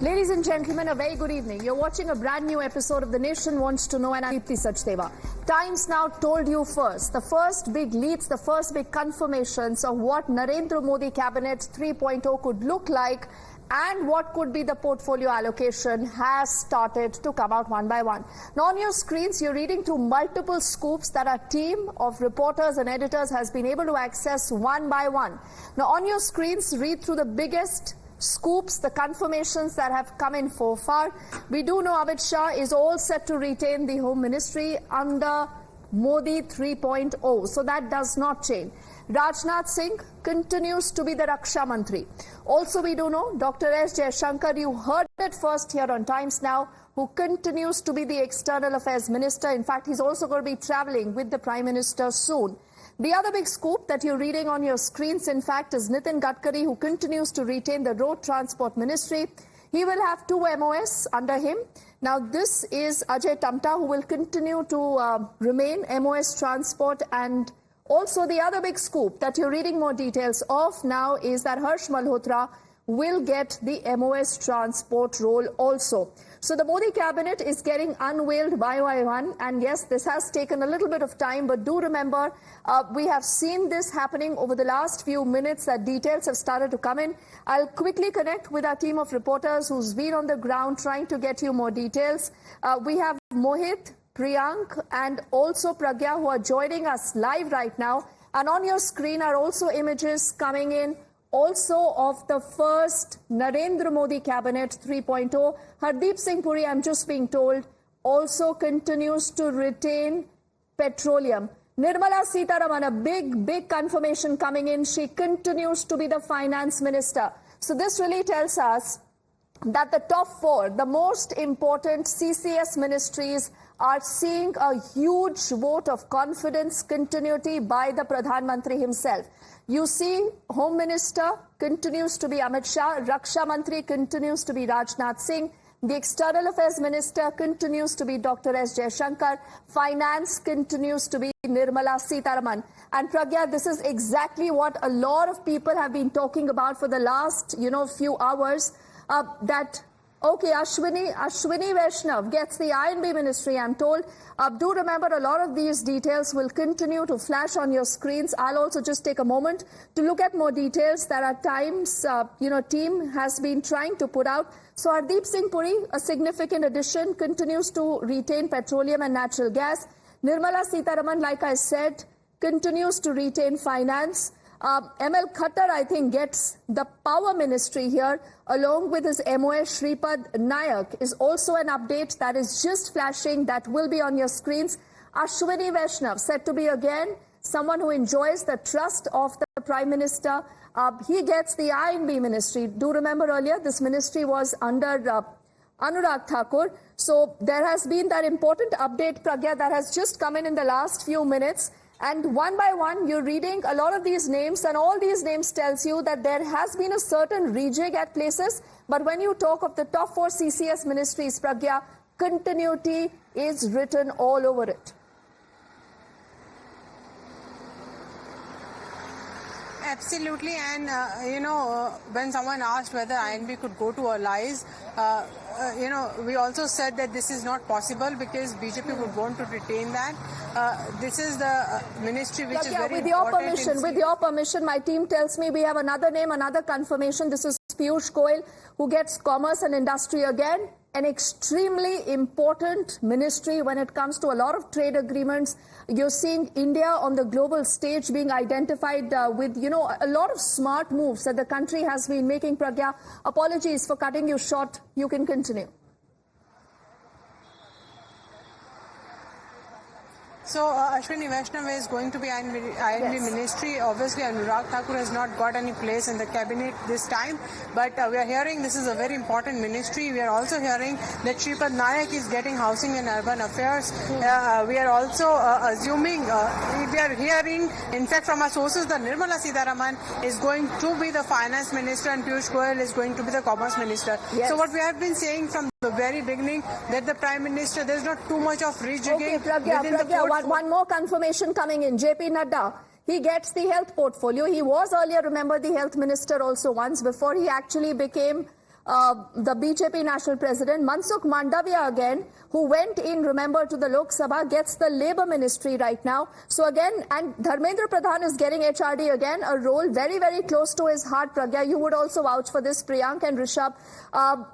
Ladies and gentlemen, a very good evening. You're watching a brand new episode of The Nation Wants to Know, and I'm Deepthi Sachdeva. Times Now told you first. The first big leads, the first big confirmations of what Narendra Modi Cabinet 3.0 could look like and what could be the portfolio allocation has started to come out one by one. Now on your screens, you're reading through multiple scoops that our team of reporters and editors has been able to access one by one. Now on your screens, read through the biggest scoops, the confirmations that have come in so far. We do know Amit Shah is all set to retain the Home Ministry under Modi 3.0, so that does not change. Rajnath Singh continues to be the Raksha Mantri. Also, we do know Dr. S. Jaishankar, you heard it first here on Times Now, who continues to be the External Affairs Minister. In fact, he's also going to be traveling with the Prime Minister soon. The other big scoop that you're reading on your screens, in fact, is Nitin Gadkari, who continues to retain the Road Transport Ministry. He will have two MOS under him. Now, this is Ajay Tamta, who will continue to remain MOS Transport. And also the other big scoop that you're reading more details of now is that Harsh Malhotra will get the MOS Transport role also. So the Modi cabinet is getting unveiled one by one, and yes, this has taken a little bit of time, but do remember, we have seen this happening over the last few minutes, that details have started to come in. I'll quickly connect with our team of reporters who's been on the ground trying to get you more details. We have Mohit, Priyank, and also Pragya, who are joining us live right now. And on your screen are also images coming in also of the first Narendra Modi Cabinet 3.0. Hardeep Singh Puri, I'm just being told, also continues to retain petroleum. Nirmala Sitharaman, a big confirmation coming in. She continues to be the finance minister. So this really tells us that the top four, the most important CCS ministries, are seeing a huge vote of confidence, continuity by the Pradhan Mantri himself. You see, Home Minister continues to be Amit Shah, Raksha Mantri continues to be Rajnath Singh, the External Affairs Minister continues to be Dr. S. Jaishankar, Finance continues to be Nirmala Sitharaman. And Pragya, this is exactly what a lot of people have been talking about for the last, few hours, that okay, Ashwini Vaishnav gets the I&B ministry, I'm told. Do remember, a lot of these details will continue to flash on your screens. I'll also just take a moment to look at more details that our Times, team has been trying to put out. So Hardeep Singh Puri, a significant addition, continues to retain petroleum and natural gas. Nirmala Sitharaman, like I said, continues to retain finance. ML Khattar, I think, gets the power ministry here, along with his MOS Shripad Nayak, is also an update that is just flashing, that will be on your screens. Ashwini Vaishnav, said to be again someone who enjoys the trust of the Prime Minister. He gets the I&B ministry. Do remember earlier, this ministry was under Anurag Thakur. So there has been that important update, Pragya, that has just come in the last few minutes. And one by one, you're reading a lot of these names, and all these names tells you that there has been a certain rejig at places. But when you talk of the top four CCS ministries, Pragya, continuity is written all over it. Absolutely, and when someone asked whether INB could go to allies, we also said that this is not possible because BJP would want to retain that. This is the ministry which is very important. With your permission, my team tells me we have another name, another confirmation. This is Piyush Goyal, who gets commerce and industry again. An extremely important ministry when it comes to a lot of trade agreements. You're seeing India on the global stage being identified with, a lot of smart moves that the country has been making. Pragya, apologies for cutting you short. You can continue. So Ashwini Vaishnav is going to be INB ministry. Obviously, Anurag Thakur has not got any place in the cabinet this time. But we are hearing this is a very important ministry. We are also hearing that Shripad Nayak is getting housing and urban affairs. We are also assuming, we are hearing, in fact, from our sources, that Nirmala Sitharaman is going to be the finance minister and Piyush Goyal is going to be the commerce minister. Yes. So what we have been saying from the very beginning, that the Prime Minister, there's not too much of rejigging. Okay, Pragya, one more confirmation coming in. JP Nadda, he gets the health portfolio. He was earlier, remember, the health minister also once before he actually became the BJP national president. Mansukh Mandavia again, who went in, remember, to the Lok Sabha, gets the Labour Ministry right now. So again, and Dharmendra Pradhan is getting HRD again, a role very, very close to his heart. Pragya, you would also vouch for this, Priyank and Rishabh.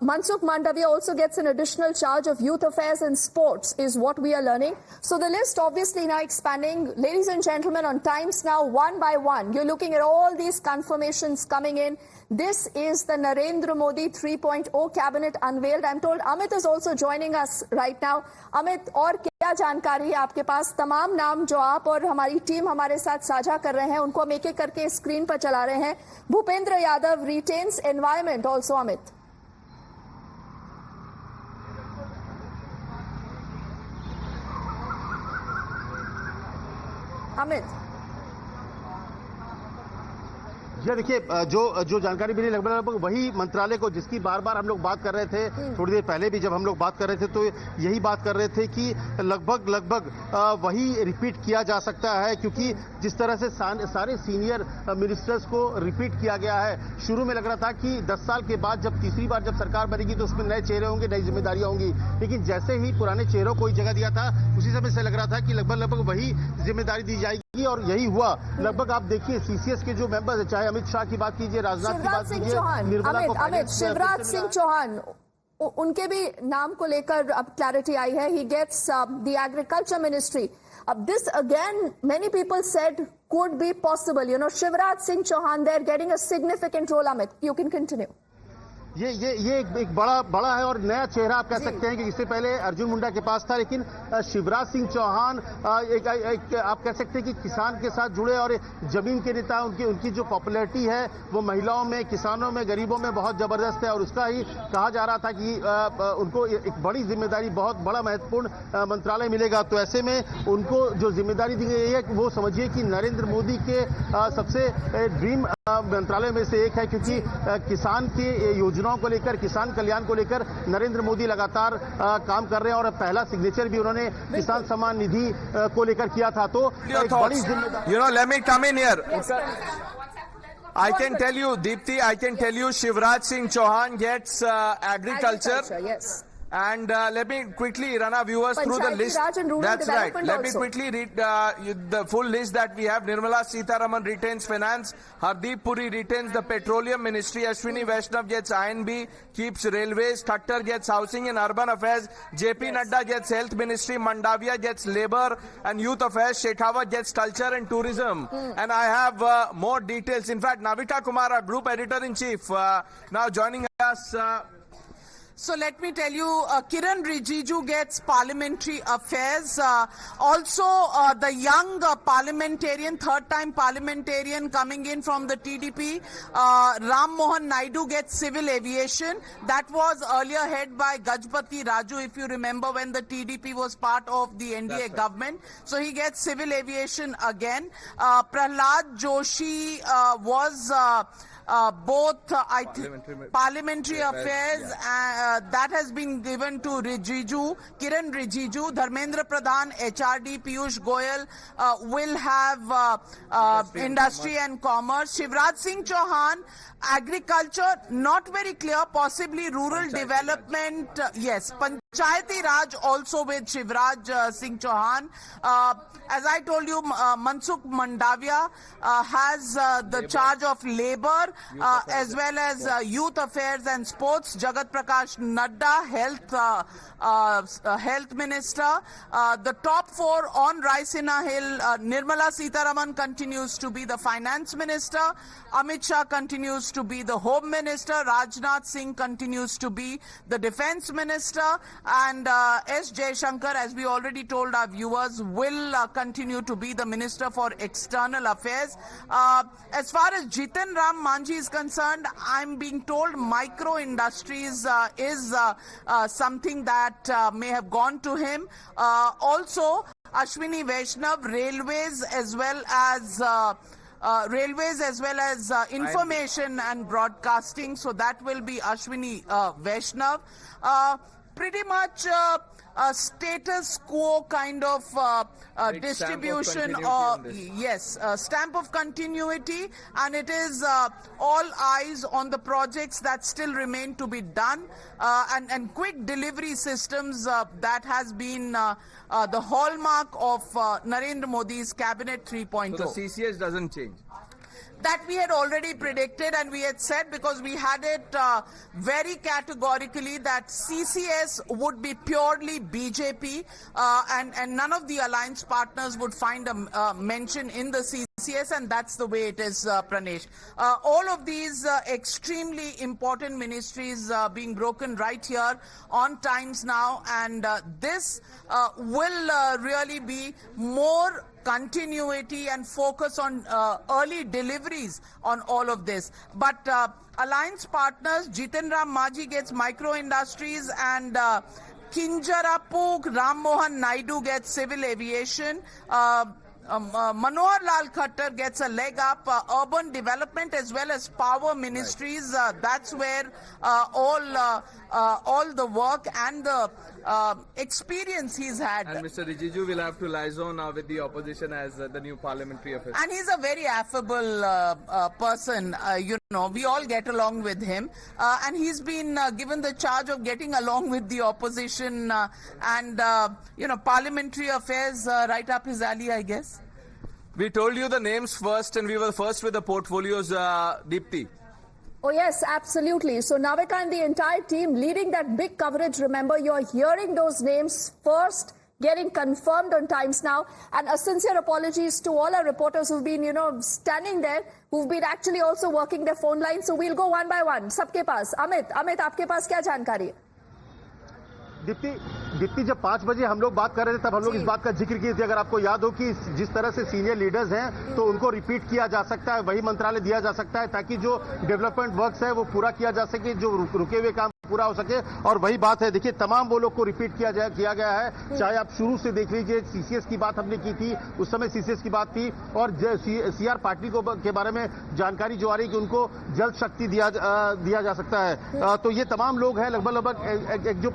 Mansukh Mandavia also gets an additional charge of youth affairs and sports, is what we are learning. So the list obviously now expanding. Ladies and gentlemen, on Times Now, one by one, you're looking at all these confirmations coming in. This is the Narendra Modi 3.0 cabinet unveiled. I'm told Amit is also joining us right now. Amit, और क्या जानकारी है आपके पास? तमाम नाम जो आप और हमारी टीम हमारे साथ साझा कर रहे हैं, उनको हम एक एक करके स्क्रीन पर चला रहे हैं. Bhupendra Yadav retains environment also, Amit. Amit. जी देखिए, जो जानकारी मिली लगभग वही मंत्रालय को जिसकी बार बार हम लोग बात कर रहे थे, थोड़ी देर पहले भी जब हम लोग बात कर रहे थे तो यही बात कर रहे थे कि लगभग वही रिपीट किया जा सकता है, क्योंकि जिस तरह से सारे सीनियर मिनिस्टर्स को रिपीट किया गया है. शुरू में लग रहा था कि 10 साल के बाद जब तीसरी बार जब सरकार बनेगी तो उसमें नए चेहरे होंगे, नई जिम्मेदारियां होंगी, लेकिन जैसे ही पुराने चेहरों को जगह दिया था उसी समय से लग रहा था कि लगभग वही जिम्मेदारी दी जाएगी. और यही हुआ. लगभग आप देखिए सीसीएस के जो मेंबर्स है, चाहे अमित शाह की बात कीजिए, राजनाथ की बात कीजिए, अमित शिवराज सिंह चौहान, उनके भी नाम को लेकर अब क्लैरिटी आई है. He gets the agriculture ministry. अब this again many people said could be possible. You know, Shivraj Singh Chauhan, they're getting a significant role. Amit, you can continue. ये एक बड़ा है और नया चेहरा आप कह सकते हैं कि इससे पहले अर्जुन मुंडा के पास था, लेकिन शिवराज सिंह चौहान एक आप कह सकते हैं कि किसान के साथ जुड़े और जमीन के नेता. उनकी जो पॉपुलैरिटी है वो महिलाओं में, किसानों में, गरीबों में बहुत जबरदस्त है. और उसका ही कहा जा रहा था कि उनको एक बड़ी जिम्मेदारी, बहुत बड़ा महत्वपूर्ण मंत्रालय मिलेगा. तो ऐसे में उनको जो जिम्मेदारी दी गई है वो समझिए कि नरेंद्र मोदी के सबसे ड्रीम मंत्रालय में से एक है, क्योंकि किसान की योजनाओं को लेकर, किसान कल्याण को लेकर नरेंद्र मोदी लगातार काम कर रहे हैं. और पहला सिग्नेचर भी उन्होंने किसान सम्मान निधि को लेकर किया था. तो एक बड़ी जिम्मेदारी. let me come in here. I can tell you, Deepthi, I can tell you Shivraj Singh Chauhan gets agriculture. Yes. And let me quickly run our viewers through the list. That's right. Let me quickly read the full list that we have. Nirmala Sitharaman retains finance. Hardeep Puri retains the petroleum ministry. Ashwini Vaishnav gets INB, keeps railways. Khattar gets housing and urban affairs. JP Nadda gets health ministry. Mandavia gets labor and youth affairs. Shekhawat gets culture and tourism. And I have more details. In fact, Navita Kumar, our group editor-in-chief, now joining us. So let me tell you, Kiran Rijiju gets parliamentary affairs. Also, the young parliamentarian, third-time parliamentarian coming in from the TDP, Ram Mohan Naidu gets civil aviation. That was earlier head by Gajpati Raju, if you remember, when the TDP was part of the NDA government. So he gets civil aviation again. Prahlad Joshi was... both parliamentary affairs that has been given to Rijiju, Kiran Rijiju. Dharmendra Pradhan, HRD, Piyush Goyal will have industry and commerce. Shivraj Singh Chauhan, agriculture, not very clear, possibly rural development, yes. Panchayati Raj also with Shivraj Singh Chauhan. As I told you, Mansukh Mandavia has the charge of labor as well as youth affairs and sports. Jagat Prakash Nadda, health minister. The top four on Raisina Hill, Nirmala Sitharaman continues to be the finance minister. Amit Shah continues to be the home minister. Rajnath Singh continues to be the defense minister. And S. Jaishankar, as we already told our viewers, will continue to be the minister for external affairs. As far as Jitan Ram Manjhi is concerned, I'm being told micro industries is something that may have gone to him. Also, Ashwini Vaishnav, railways as well as information and broadcasting. So that will be Ashwini Vaishnav. pretty much a status quo kind of distribution yes, stamp of continuity, and it is all eyes on the projects that still remain to be done, and quick delivery systems that has been the hallmark of Narendra Modi's Cabinet 3.0. So the CCS doesn't change? That we had already predicted, and we had said, because we had it very categorically, that CCS would be purely BJP, and none of the alliance partners would find a mention in the CCS, and that's the way it is, Pranesh. All of these extremely important ministries being broken right here on Times Now, and this will really be more continuity and focus on early deliveries on all of this. But alliance partners, Jiten Ram Majhi gets micro industries, and Kinjarapu Ram Mohan Naidu gets civil aviation. Manohar Lal Khattar gets a leg up, urban development as well as power ministries. That's where all the work and the experience he's had. And Mr. Rijiju will have to liaison now with the opposition as the new parliamentary officer. And he's a very affable person. You know, we all get along with him. And he's been given the charge of getting along with the opposition and, you know, parliamentary affairs right up his alley, I guess. We told you the names first, and we were first with the portfolios, Deepti. Oh, yes, absolutely. So Navika and the entire team leading that big coverage. Remember, you're hearing those names first, getting confirmed on Times Now. And a sincere apologies to all our reporters who've been, you know, standing there, who've been actually also working their phone lines. So we'll go one by one. Sabke paas. Amit, aapke paas kya jankari hai? Deepti जब 5 बजे हम लोग बात कर रहे थे तब हम लोग इस बात का जिक्र किए थे, अगर आपको याद हो कि जिस तरह से सीनियर लीडर्स हैं तो उनको रिपीट किया जा सकता है, वही मंत्रालय दिया जा सकता है ताकि जो डेवलपमेंट वर्क्स है वो पूरा किया जा सके, जो रुके हुए काम पूरा हो सके। और वही बात है, देखिए तमाम वो लोग को रिपीट किया गया है। चाहे आप शुरू से देख लीजिए, सीसीएस की बात हमने की थी, उस समय सीसीएस की बात थी, और सीआर पाटिल के बारे में जानकारी जो आ रही है कि उनको जल शक्ति दिया जा सकता है। तो ये तमाम लोग हैं, लगभग एक जो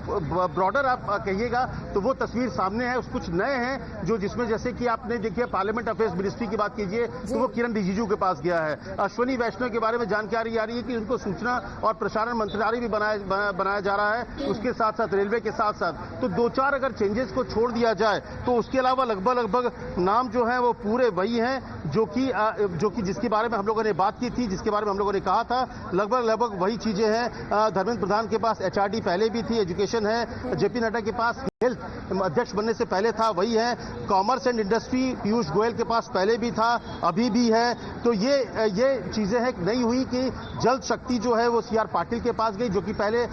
ब्रॉडर आप कहिएगा तो वो तस्वीर सामने है। कुछ नए हैं जो जिसमें जैसे कि आपने देखिए पार्लियामेंट अफेयर्स मिनिस्ट्री की बात कीजिए तो वो किरण रिजिजू के पास गया है। अश्विनी वैष्णव के बारे में जानकारी आ रही है कि उनको सूचना और प्रसारण मंत्रालय भी बनाया जा रहा है, उसके साथ साथ रेलवे के साथ साथ। तो 2-4 अगर चेंजेस को छोड़ दिया जाए तो उसके अलावा लगभग नाम जो है वो पूरे वही हैं जो कि जिसके बारे में हम लोगों ने बात की थी, जिसके बारे में हम लोगों ने कहा था, लगभग वही चीजें हैं। धर्मेंद्र प्रधान के पास एचआरडी पहले भी थी, एजुकेशन है, जेपी नड्डा के पास हेल्थ अध्यक्ष बनने से पहले था, वही है। Commerce and industry Piyush Goyal के पास पहले भी था, अभी भी है। तो ये चीजें हैं, नहीं हुई कि जल शक्ति जो है वो सीआर पाटिल के पास गई, जो कि पहले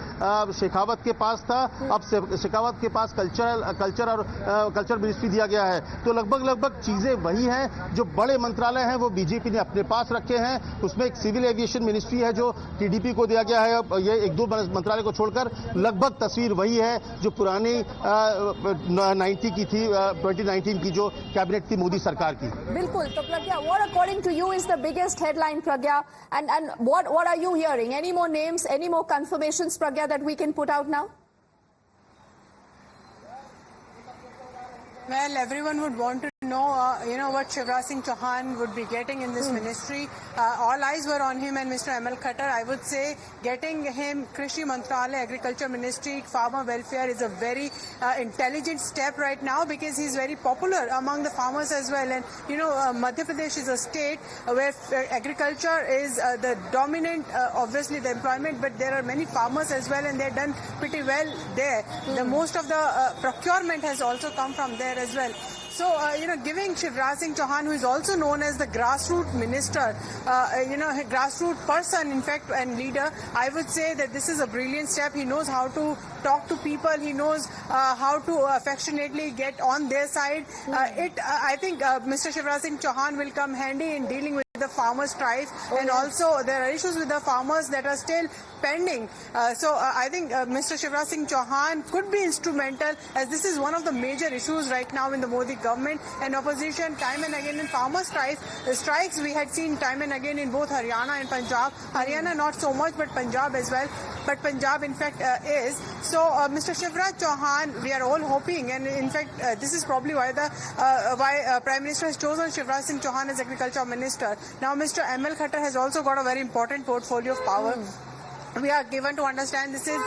शेखावत के पास था, अब शेखावत के पास कल्चर मिनिस्ट्री दिया गया है। तो लगभग चीजें वही हैं। जो बड़े मंत्रालय हैं वो बीजेपी ने अपने पास रखे हैं। उसमें एक सिविल एविएशन मिनिस्ट्री है जो टीडीपी को दिया गया है। ये 1-2 मंत्रालय को छोड़कर लगभग तस्वीर वही है जो पुरानी 90 की थी, 2019 की जो कैबिनेट थी मोदी सरकार की। बिल्कुल। तो प्रज्ञा, what according to you is the biggest headline, Pragya, and what are you hearing? Any more names, any more confirmations, Pragya, that we can put out now? Well, everyone would want to know, what Shivraj Singh Chauhan would be getting in this ministry. All eyes were on him and Mr. ML Khattar. I would say getting him Krishi Mantralaya, Agriculture Ministry, Farmer Welfare is a very intelligent step right now because he's very popular among the farmers as well. And, Madhya Pradesh is a state where agriculture is the dominant, obviously the employment, but there are many farmers as well and they've done pretty well there. The most of the procurement has also come from there as well. So, giving Shivraj Singh Chauhan, who is also known as the grassroots minister, grassroots person, in fact, and leader, I would say that this is a brilliant step. He knows how to talk to people. He knows how to affectionately get on their side. I think Mr. Shivraj Singh Chauhan will come handy in dealing with the farmers' strife, and also there are issues with the farmers that are still pending. So I think Mr. Shivraj Singh Chauhan could be instrumental, as this is one of the major issues right now in the Modi government, and opposition time and again in farmer strikes we had seen time and again in both Haryana and Punjab. Haryana not so much, but Punjab as well. But Punjab in fact is. So Mr. Shivraj Chauhan, we are all hoping, and in fact this is probably why Prime Minister has chosen Shivraj Singh Chauhan as Agriculture Minister. Now Mr. ML Khattar has also got a very important portfolio of power. We are given to understand this is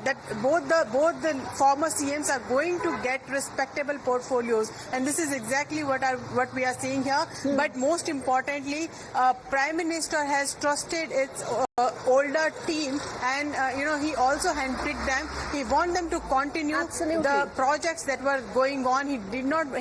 that both the former CMs are going to get respectable portfolios, and this is exactly what we are seeing here. But most importantly, Prime Minister has trusted its older team, and he also handpicked them. He wants them to continue the projects that were going on. He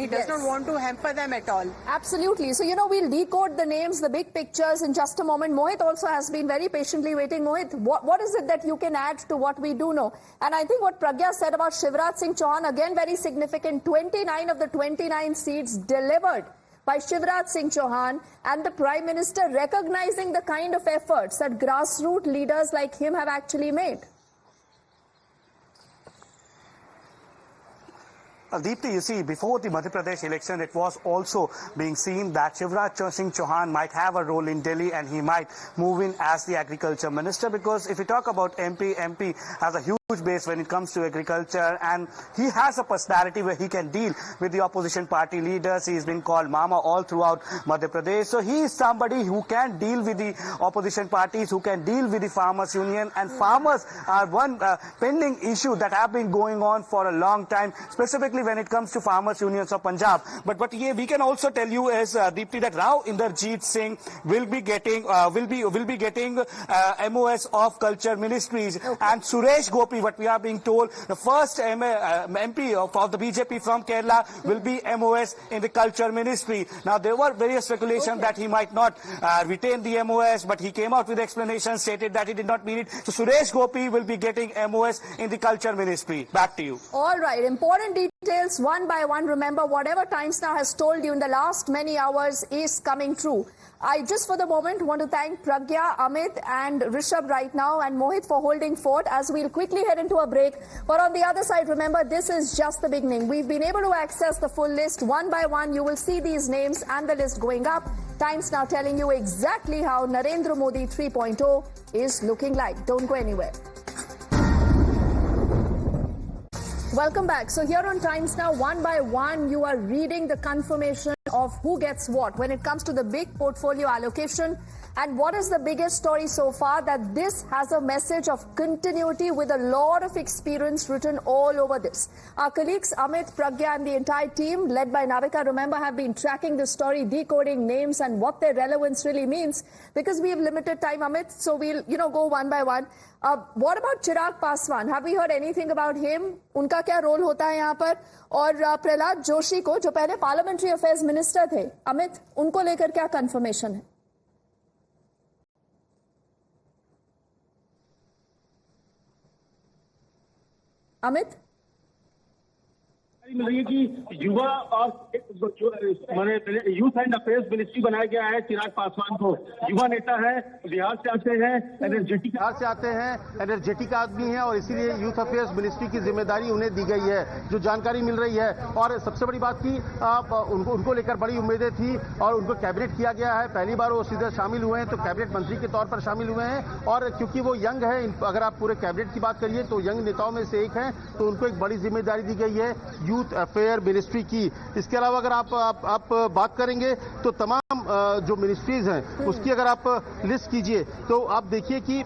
does not want to hamper them at all. Absolutely. So we'll decode the names, the big pictures in just a moment. Mohit also has been very patiently waiting. Mohit, what is it that you can add to what we do know? And I think what Pragya said about Shivraj Singh Chauhan, again very significant. 29 of the 29 seats delivered by Shivraj Singh Chauhan, and the Prime Minister recognizing the kind of efforts that grassroots leaders like him have actually made. Deepti, you see, before the Madhya Pradesh election, it was also being seen that Shivraj Singh Chauhan might have a role in Delhi and he might move in as the agriculture minister, because if you talk about MP has a huge base when it comes to agriculture, and he has a personality where he can deal with the opposition party leaders. He's been called Mama all throughout Madhya Pradesh. So he is somebody who can deal with the opposition parties, who can deal with the farmers union, and farmers are one pending issue that have been going on for a long time, specifically when it comes to farmers unions of Punjab. But what we can also tell you is, Deepti, that Rao Inderjeet Singh will be getting MOS of Culture Ministries, and Suresh Gopi, what we are being told, the first MP of the BJP from Kerala, will be MOS in the Culture Ministry. Now there were various speculations that he might not retain the MOS, but he came out with explanation, stated that he did not mean it. So Suresh Gopi will be getting MOS in the Culture Ministry. Back to you. All right, important details one by one. Remember, whatever Times Now has told you in the last many hours is coming true. I just for the moment want to thank Pragya, Amit and Rishabh right now, and Mohit for holding fort as we'll quickly head into a break. But on the other side, remember, this is just the beginning. We've been able to access the full list one by one. You will see these names and the list going up. Times Now telling you exactly how Narendra Modi 3.0 is looking like. Don't go anywhere. Welcome back. So here on Times Now, one by one, you are reading the confirmation of who gets what when it comes to the big portfolio allocation. And what is the biggest story so far? That this has a message of continuity with a lot of experience written all over this. Our colleagues Amit, Pragya and the entire team led by Navika, remember, have been tracking the story, decoding names and what their relevance really means, because we have limited time, Amit. So we'll, go one by one. What about Chirag Paswan? Have we heard anything about him? उनका क्या role होता है यहाँ पर? और प्रहलाद जोशी को, जो पहले पार्लियामेंट्री अफेयर्स मिनिस्टर थे, अमित, उनको लेकर क्या कंफर्मेशन है? अमित, मिल रही है कि युवा और मैंने यूथ एंड अफेयर्स मिनिस्ट्री बनाया गया है। चिराग पासवान को, युवा नेता है, बिहार से आते हैं, एनर्जेटिक आदमी है, और इसीलिए यूथ अफेयर्स मिनिस्ट्री की जिम्मेदारी उन्हें दी गई है, जो जानकारी मिल रही है। और सबसे बड़ी बात की उनको लेकर बड़ी उम्मीदें थी और उनको कैबिनेट किया गया है। पहली बार वो सीधे शामिल हुए हैं, तो कैबिनेट मंत्री के तौर पर शामिल हुए हैं। और क्योंकि वो यंग है, अगर आप पूरे कैबिनेट की बात करिए तो यंग नेताओं में से एक हैं, तो उनको एक बड़ी जिम्मेदारी दी गई है यूथ अफेयर मिनिस्ट्री की। इसके अलावा अगर आप बात करेंगे तो तमाम जो मिनिस्ट्रीज हैं उसकी अगर आप लिस्ट कीजिए तो आप देखिए कि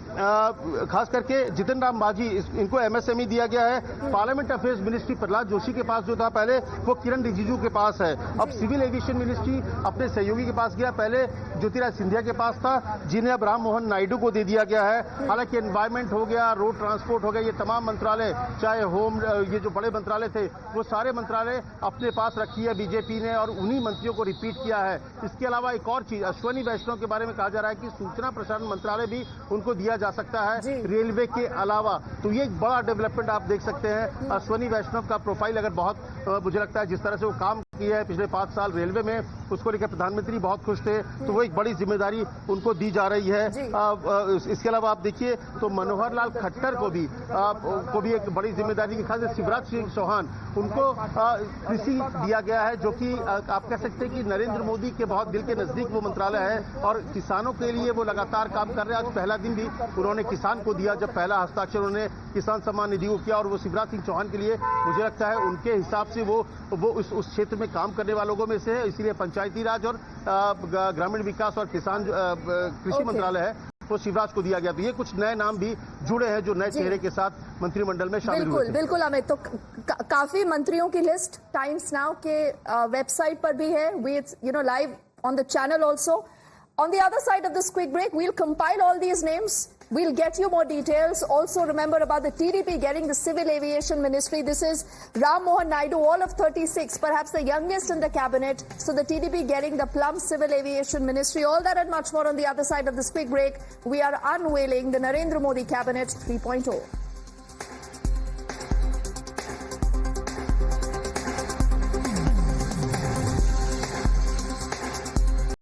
खास करके जितिन राम मांझी, इनको एमएसएमई दिया गया है। Parliament affairs ministry Prahlad Joshi के पास जो था पहले, वो किरण रिजिजू के पास है। अब सिविल एविएशन मिनिस्ट्री अपने सहयोगी के पास गया, पहले ज्योतिराज सिंधिया के पास था, जिन्हें अब राम मोहन नायडू को दे दिया गया है। हालांकि एनवायरमेंट हो गया, रोड ट्रांसपोर्ट हो गया, ये तमाम मंत्रालय, चाहे होम, ये जो बड़े मंत्रालय थे, वो सारे मंत्रालय अपने पास रखी है बीजेपी ने और उन्हीं मंत्रियों को रिपीट किया है। इसके अलावा एक और चीज, अश्वनी वैष्णव के बारे में कहा जा रहा है कि सूचना प्रसारण मंत्रालय भी उनको दिया जा सकता है रेलवे के अलावा। तो ये एक बड़ा डेवलपमेंट आप देख सकते हैं। अश्वनी वैष्णव का प्रोफाइल अगर बहुत, मुझे लगता है जिस तरह से वो काम की है पिछले 5 साल रेलवे में, उसको लेकर प्रधानमंत्री बहुत खुश थे, तो वो एक बड़ी जिम्मेदारी उनको दी जा रही है। इसके अलावा आप देखिए तो मनोहर लाल खट्टर को भी एक बड़ी जिम्मेदारी की, खास शिवराज सिंह चौहान उनको कृषि दिया गया है, जो कि आप कह सकते हैं कि नरेंद्र मोदी के बहुत दिल के नजदीक वो मंत्रालय है और किसानों के लिए वो लगातार काम कर रहे हैं। आज पहला दिन भी उन्होंने किसान को दिया, जब पहला हस्ताक्षर उन्होंने किसान सम्मान निधि को किया, और वो शिवराज सिंह चौहान के लिए मुझे लगता है उनके हिसाब से वो उस क्षेत्र में काम करने वालों में से है, इसलिए पंचायती राज और ग्रामीण विकास और किसान कृषि मंत्रालय है वो शिवराज को दिया गया। तो ये कुछ नए नाम भी जुड़े हैं जो नए चेहरे के साथ मंत्रिमंडल में शामिल हुए। बिल्कुल अमित, तो काफी मंत्रियों की लिस्ट टाइम्स नाउ के वेबसाइट पर भी है, we live on the channel also. On the other side of this quick break, we'll compile all these names. We'll get you more details. Also remember about the TDP getting the Civil Aviation Ministry. This is Ram Mohan Naidu, all of 36, perhaps the youngest in the cabinet. So the TDP getting the plum Civil Aviation Ministry. All that and much more on the other side of this quick break. We are unveiling the Narendra Modi Cabinet 3.0.